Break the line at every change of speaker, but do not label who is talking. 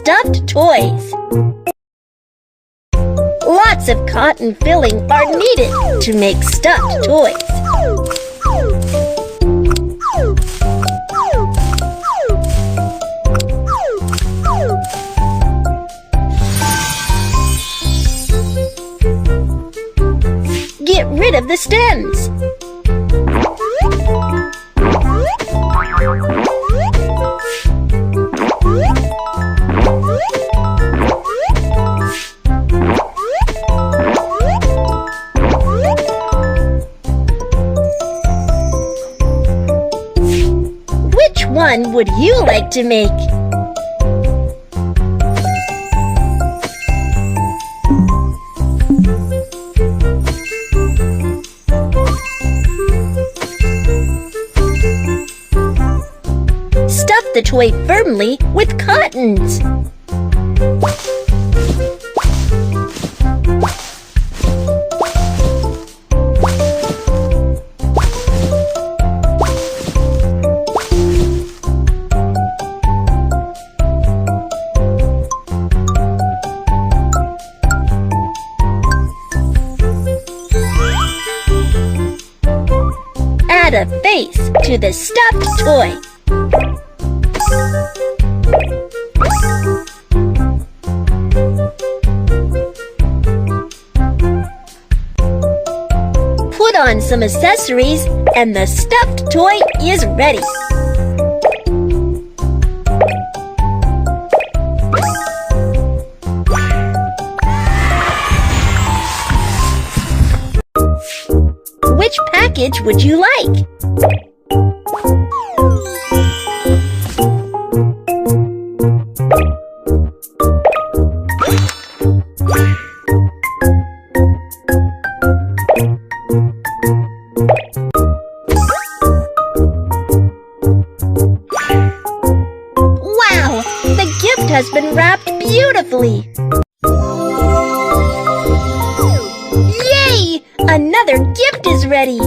stuffed toys. Lots of cotton filling are needed to make stuffed toys. Get rid of the stems. Which one would you like to make? Stuff the toy firmly with cottons. Add a face to the stuffed toy. Put on some accessories and the stuffed toy is ready. Which package would you like? Wow! The gift has been wrapped beautifully! Yay! Another gift is ready!